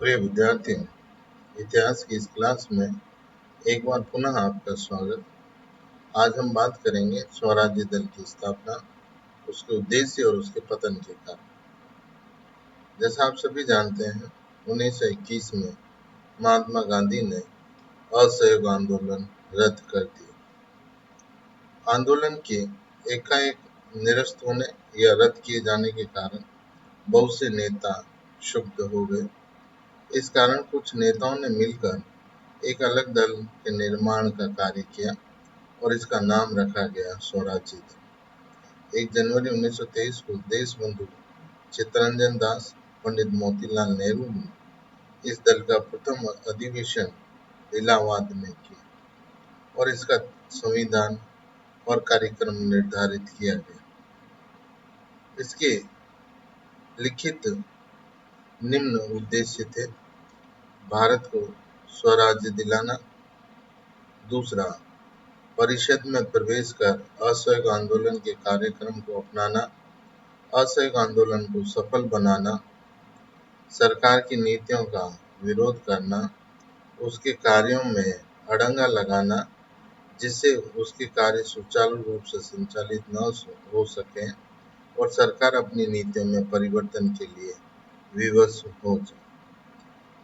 प्रिय विद्यार्थियों, इतिहास की इस क्लास में एक बार पुनः आपका स्वागत। आज हम बात करेंगे स्वराज्य दल की स्थापना, उसके उद्देश्य और उसके पतन के कारण। जैसा आप सभी जानते हैं, 1921 में महात्मा गांधी ने असहयोग आंदोलन रद्द कर दिया। आंदोलन के एकाएक निरस्त होने या रद्द किए जाने के कारण बहुत से नेता क्षुब्ध हो गए। इस कारण कुछ नेताओं ने मिलकर एक अलग दल के निर्माण का कार्य किया और इसका नाम रखा गया स्वराज्य दल। 1 जनवरी 1923 को देशबंधु चित्तरंजन दास, पंडित मोतीलाल नेहरू ने इस दल का प्रथम अधिवेशन इलाहाबाद में किया और इसका संविधान और कार्यक्रम निर्धारित किया गया। इसके लिखित निम्न उद्देश्य थे: भारत को स्वराज्य दिलाना, दूसरा, परिषद में प्रवेश कर असहयोग आंदोलन के कार्यक्रम को अपनाना, असहयोग आंदोलन को सफल बनाना, सरकार की नीतियों का विरोध करना, उसके कार्यों में अड़ंगा लगाना जिससे उसके कार्य सुचारू रूप से संचालित न हो सके और सरकार अपनी नीतियों में परिवर्तन के लिए विवश हो जाए।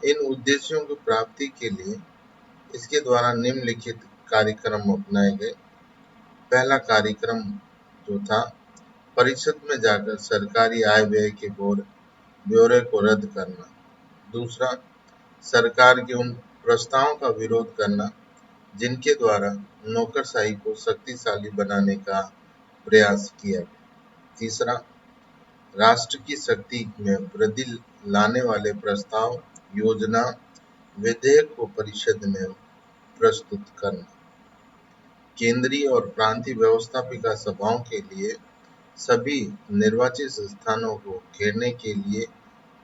इन उद्देश्यों की प्राप्ति के लिए इसके द्वारा निम्नलिखित कार्यक्रम अपनाए गए। पहला कार्यक्रम जो था, परिषद में जाकर सरकारी आय व्यय के ब्यौरे को रद्द करना। दूसरा, सरकार के उन प्रस्तावों का विरोध करना जिनके द्वारा नौकरशाही को शक्तिशाली बनाने का प्रयास किया गया। तीसरा, राष्ट्र की शक्ति में वृद्धि लाने वाले प्रस्ताव, योजना, विधेयक को परिषद में प्रस्तुत करना। केंद्रीय और प्रांतीय व्यवस्थापिका सभाओं के लिए सभी निर्वाचित स्थानों को घेरने के लिए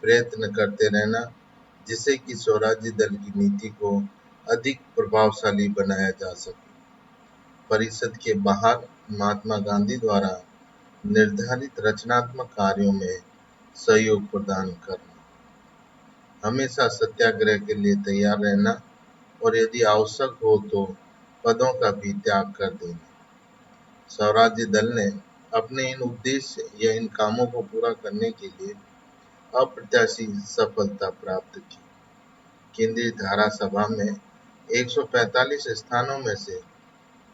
प्रयत्न करते रहना जिससे कि स्वराज्य दल की नीति को अधिक प्रभावशाली बनाया जा सके। परिषद के बाहर महात्मा गांधी द्वारा निर्धारित रचनात्मक कार्यों में सहयोग प्रदान करना, हमेशा सत्याग्रह के लिए तैयार रहना और यदि आवश्यक हो तो पदों का भी त्याग कर देना। स्वराज्य दल ने अपने इन उद्देश्य या इन कामों को पूरा करने के लिए अप्रत्याशित सफलता प्राप्त की। केंद्रीय धारा सभा में 145 स्थानों में से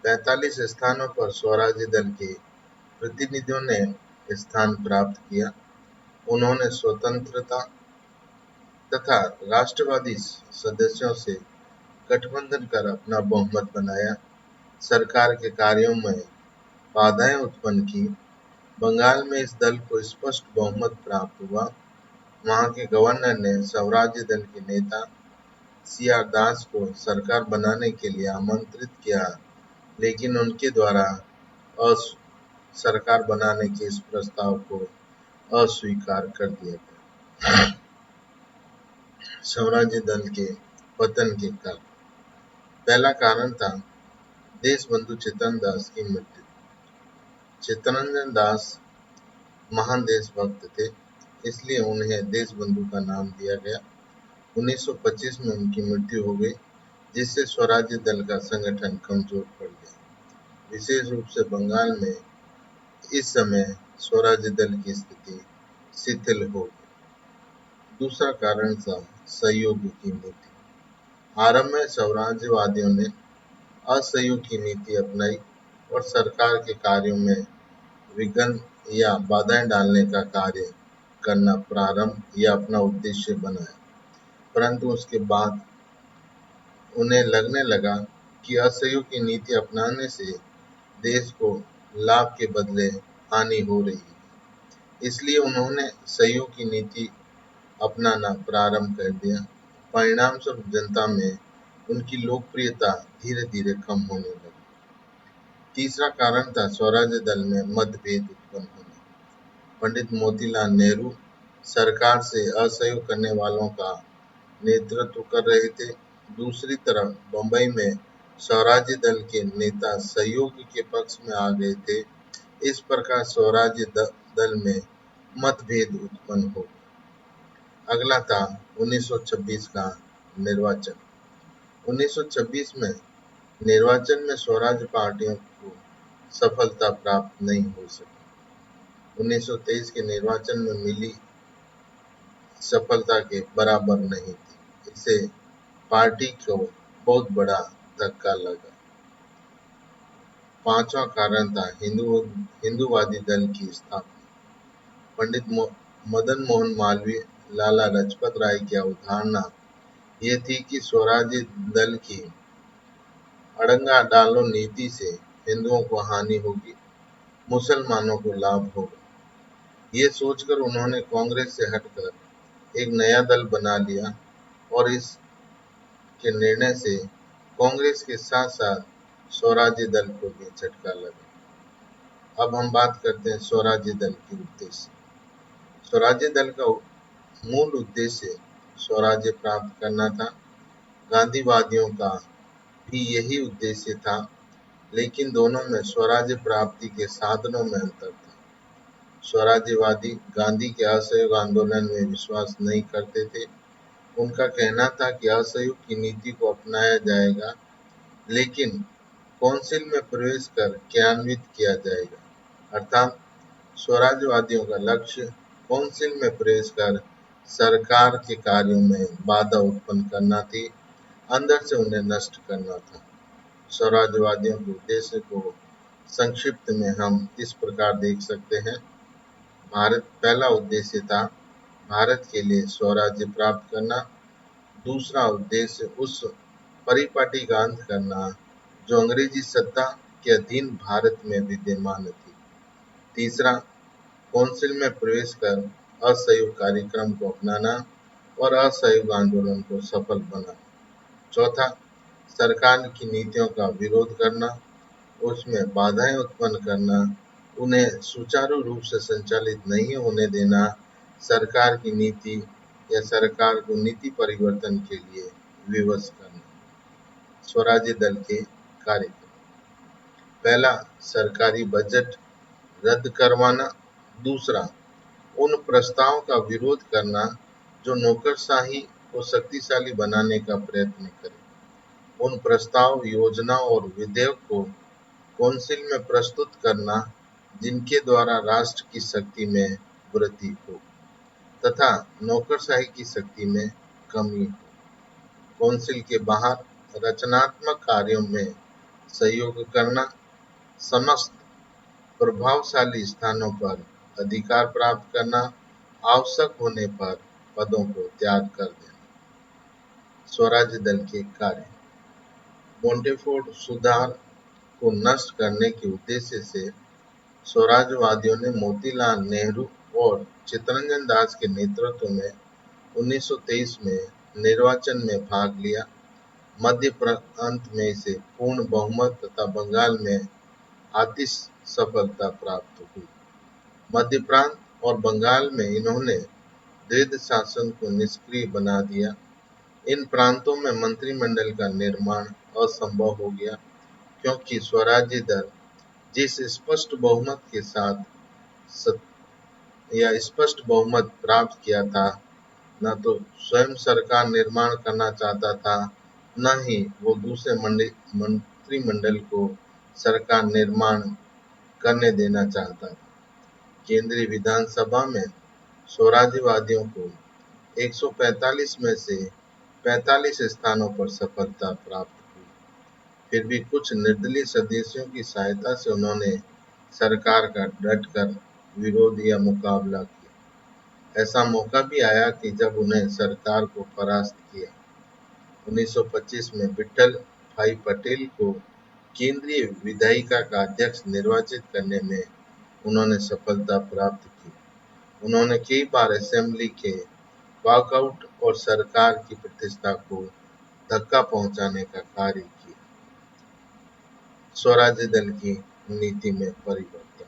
45 स्थानों पर स्वराज्य दल के प्रतिनिधियों ने स्थान प्राप्त किया। उन्होंने स्वतंत्रता तथा राष्ट्रवादी सदस्यों से गठबंधन कर अपना बहुमत बनाया, सरकार के कार्यों में बाधाएं उत्पन्न की। बंगाल में इस दल को स्पष्ट बहुमत प्राप्त हुआ। वहां के गवर्नर ने स्वराज्य दल के नेता CR दास को सरकार बनाने के लिए आमंत्रित किया, लेकिन उनके द्वारा सरकार बनाने के इस प्रस्ताव को अस्वीकार कर दिया गया। स्वराज्य दल के पतन के कारण। पहला कारण था देशबंधु चित्तरंजन दास की मृत्यु। चित्तरंजन दास महान देशभक्त थे, इसलिए उन्हें देशबंधु का नाम दिया गया। 1925 में उनकी मृत्यु हो गई, जिससे स्वराज्य दल का संगठन कमजोर पड़ गया। विशेष रूप से बंगाल में इस समय स्वराज्य दल की स्थिति शिथिल हो गई। दूसरा कारण था सहयोग की नीति। आरंभ में स्वराज्यवादियों ने असहयोग की नीति अपनाई और सरकार के कार्यों में विघ्न या बाधाएं डालने का कार्य करना प्रारंभ या अपना उद्देश्य बनाया, परंतु उसके बाद उन्हें लगने लगा कि असहयोग की नीति अपनाने से देश को लाभ के बदले हानि हो रही है। इसलिए उन्होंने सहयोग की नीति अपनाना प्रारंभ कर दिया। परिणाम स्वरूप जनता में उनकी लोकप्रियता धीरे धीरे कम होने लगी। तीसरा कारण था स्वराज्य दल में मतभेद उत्पन्न होना। पंडित मोतीलाल नेहरू सरकार से असहयोग करने वालों का नेतृत्व कर रहे थे। दूसरी तरफ बंबई में स्वराज्य दल के नेता सहयोग के पक्ष में आ गए थे। इस प्रकार स्वराज्य दल में मतभेद उत्पन्न हो गए। अगला था 1926 का निर्वाचन। 1926 में निर्वाचन में स्वराज पार्टियों को सफलता प्राप्त नहीं हो सकी। 1923 के निर्वाचन में मिली सफलता के बराबर नहीं थी। इससे पार्टी को बहुत बड़ा धक्का लगा। पांचवा कारण था हिंदूवादी दल की स्थापना। पंडित मदन मोहन मालवीय, लाला लाजपत राय की अवधारणा ये थी कि स्वराज्य दल की अड़ंगा डालो नीति से हिंदुओं को हानि होगी, मुसलमानों को लाभ होगा। ये सोचकर उन्होंने कांग्रेस से हटकर एक नया दल बना लिया और इसके निर्णय से कांग्रेस के साथ साथ स्वराज्य दल को भी झटका लगा। अब हम बात करते हैं स्वराज्य दल के उद्देश्य। स्वराज्य दल का मूल उद्देश्य स्वराज्य प्राप्त करना था। गांधीवादियों का भी यही उद्देश्य था, लेकिन दोनों में स्वराज्य प्राप्ति के साधनों में अंतर था। स्वराज्यवादी गांधी के असहयोग आंदोलन में विश्वास नहीं करते थे। उनका कहना था कि असहयोग की नीति को अपनाया जाएगा, लेकिन काउंसिल में प्रवेश कर क्रियान्वित किया जाएगा। अर्थात स्वराज्यवादियों का लक्ष्य काउंसिल में प्रवेश कर सरकार के कार्यों में बाधा उत्पन्न करना थी, अंदर से उन्हें नष्ट करना था। स्वराज्यवादियों के उद्देश्य को संक्षिप्त में हम इस प्रकार देख सकते हैं। पहला उद्देश्य था भारत के लिए स्वराज्य प्राप्त करना। दूसरा उद्देश्य उस परिपाटी का अंत करना जो अंग्रेजी सत्ता के अधीन भारत में विद्यमान थी। तीसरा, काउंसिल में प्रवेश कर असहयोग कार्यक्रम को अपनाना और असहयोग आंदोलन को सफल बनाना। चौथा, सरकार की नीतियों का विरोध करना, उसमें बाधाएं उत्पन्न करना, उन्हें सुचारू रूप से संचालित नहीं होने देना, सरकार की नीति या सरकार को नीति परिवर्तन के लिए विवश करना। स्वराज्य दल के कार्यक्रम: पहला, सरकारी बजट रद्द करवाना। दूसरा, उन प्रस्तावों का विरोध करना जो नौकरशाही को शक्तिशाली बनाने का प्रयत्न करें। उन प्रस्ताव, योजनाओं और विधेयक को काउंसिल में प्रस्तुत करना जिनके द्वारा राष्ट्र की शक्ति में वृद्धि हो तथा नौकरशाही की शक्ति में कमी हो। काउंसिल के बाहर रचनात्मक कार्यों में सहयोग करना, समस्त प्रभावशाली स्थानों पर अधिकार प्राप्त करना, आवश्यक होने पर पदों को त्याग कर देना। स्वराज्य दल के कार्य: मोंटेफोर्ड सुधार को नष्ट करने के उद्देश्य से स्वराज्यवादियों ने मोतीलाल नेहरू और चित्तरंजन दास के नेतृत्व में 1923 में निर्वाचन में भाग लिया। मध्य प्रांत में इसे पूर्ण बहुमत तथा बंगाल में आतिश सफलता प्राप्त हुई। मध्य प्रांत और बंगाल में इन्होंने द्वैध शासन को निष्क्रिय बना दिया। इन प्रांतों में मंत्रिमंडल का निर्माण असंभव हो गया, क्योंकि स्वराज्य दल जिस स्पष्ट बहुमत के साथ स्पष्ट बहुमत प्राप्त किया था, न तो स्वयं सरकार निर्माण करना चाहता था, न ही वो दूसरे मंत्रिमंडल को सरकार निर्माण करने देना चाहता था। केंद्रीय विधानसभा में स्वराज्यवादियों को 145 में से 45 स्थानों पर सफलता प्राप्त हुई। फिर भी कुछ निर्दलीय सदस्यों की सहायता से उन्होंने सरकार का डटकर विरोध या मुकाबला किया। ऐसा मौका भी आया कि जब उन्हें सरकार को परास्त किया। 1925 में विट्ठल भाई पटेल को केंद्रीय विधायिका का अध्यक्ष निर्वाचित करने में उन्होंने सफलता प्राप्त की। उन्होंने कई बार असेंबली के वॉकआउट और सरकार की प्रतिष्ठा को धक्का पहुंचाने का कार्य किया। स्वराज्य दल की नीति में परिवर्तन: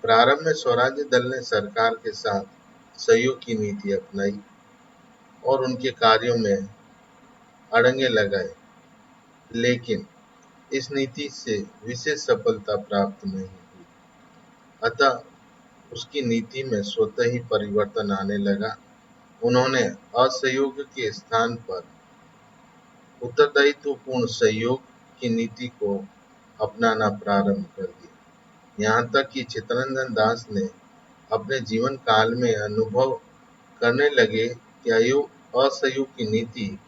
प्रारंभ में स्वराज्य दल ने सरकार के साथ सहयोग की नीति अपनाई और उनके कार्यों में अड़ंगे लगाए, लेकिन इस नीति से विशेष सफलता प्राप्त नहीं हुई। अतः उसकी नीति में स्वतः ही परिवर्तन आने लगा। उन्होंने असहयोग के स्थान पर उत्तरदायित्वपूर्ण सहयोग की नीति को अपनाना प्रारंभ कर दिया। यहाँ तक कि चित्तरंजन दास ने अपने जीवन काल में अनुभव करने लगे कि असहयोग की नीति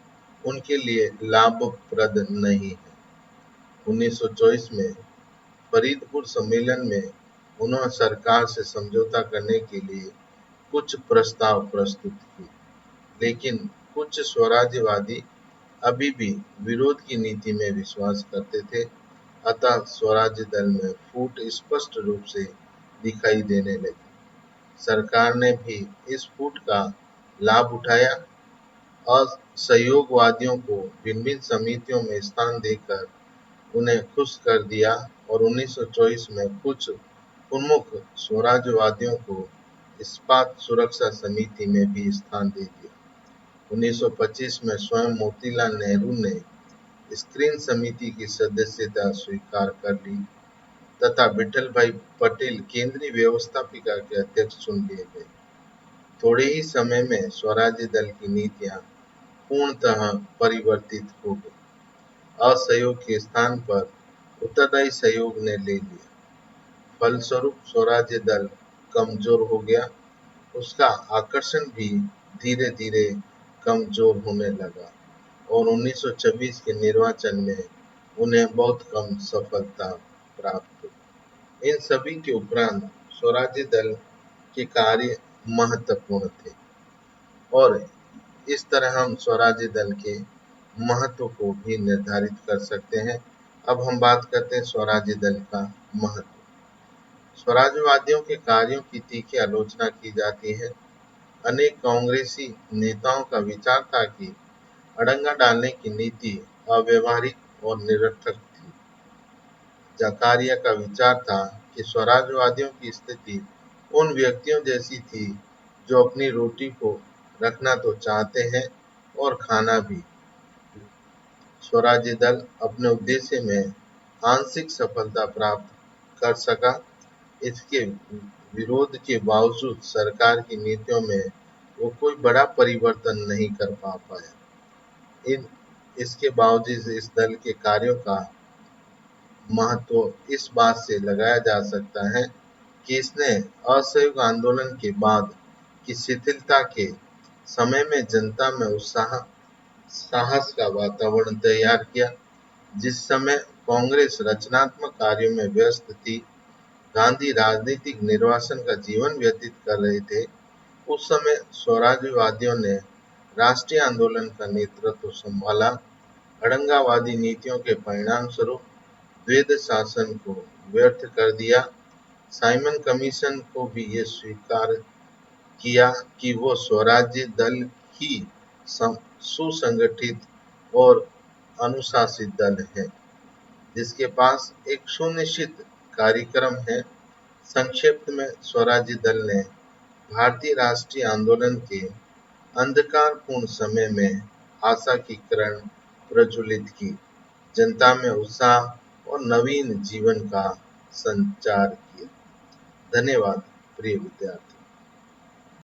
उनके लिए लाभप्रद नहीं है। 1924 में फरीदपुर सम्मेलन में उन्होंने सरकार से समझौता करने के लिए कुछ प्रस्ताव प्रस्तुत किए, लेकिन कुछ स्वराज्यवादी अभी भी विरोध की नीति में विश्वास करते थे। अतः स्वराज्य दल में फूट स्पष्ट रूप से दिखाई देने लगी। सरकार ने भी इस फूट का लाभ उठाया। असहयोगवादियों को भिन्न-भिन्न समितियों में स्थान देकर उन्हें खुश कर दिया और 1924 में कुछ उन्मुख स्वराज्यवादियों को इस्पात सुरक्षा समिति में भी स्थान दे दिया। 1925 में स्वयं मोतीलाल नेहरू ने स्क्रीन समिति की सदस्यता स्वीकार कर ली तथा विठल भाई पटेल केंद्रीय व्यवस्थापिका के अध्यक्ष चुन लिए गए। थोड़े ही समय में स्वराज्य दल की नीतियां पूर्णतः परिवर्तित हो गई। असहयोग के स्थान पर उत्तरदायी सहयोग ने ले लिया। फलस्वरूप स्वराज्य दल कमजोर हो गया। उसका आकर्षण भी धीरे धीरे कमजोर होने लगा और 1926 के निर्वाचन में उन्हें बहुत कम सफलता प्राप्त हुई। इन सभी के उपरांत स्वराज्य दल के कार्य महत्वपूर्ण थे और इस तरह हम स्वराज्य दल के महत्व को भी निर्धारित कर सकते हैं। अब हम बात करते हैं स्वराज्य दल का महत्व। स्वराज्यवादियों के कार्यों की तीखी आलोचना की जाती है। अनेक कांग्रेसी नेताओं का विचार था कि अड़ंगा डालने की नीति अव्यवहारिक और निरर्थक थी। जकारिया का विचार था कि स्वराज्यवादियों की स्थिति उन व्यक्तियों जैसी थी जो अपनी रोटी को रखना तो चाहते हैं और खाना भी। स्वराज्य दल अपने उद्देश्य में आंशिक सफलता प्राप्त कर सका। इसके विरोध के बावजूद सरकार की नीतियों में वो कोई बड़ा परिवर्तन नहीं कर पाया। इसके बावजूद इस दल के कार्यों का महत्व इस बात से लगाया जा सकता है कि इसने असहयोग आंदोलन के बाद की शिथिलता के समय में जनता में उत्साह साहस का वातावरण तैयार किया। जिस समय कांग्रेस रचनात्मक कार्यों में व्यस्त थी, गांधी राजनीतिक निर्वासन का जीवन व्यतीत कर रहे थे, उस समय स्वराज्यवादियों ने राष्ट्रीय आंदोलन का नेतृत्व संभाला। अड़ंगावादी नीतियों के परिणाम स्वरूप द्वैध शासन को व्यर्थ कर दिया। साइमन कमीशन को भी ये स्वीकार किया कि वो स्वराज्य दल ही सुसंगठित और अनुशासित दल है, जिसके पास एक सुनिश्चित कार्यक्रम है। संक्षिप्त में स्वराज्य दल ने भारतीय राष्ट्रीय आंदोलन के अंधकारपूर्ण समय में आशा की किरण प्रज्वलित की, जनता में उत्साह और नवीन जीवन का संचार किया। धन्यवाद प्रिय विद्यार्थी।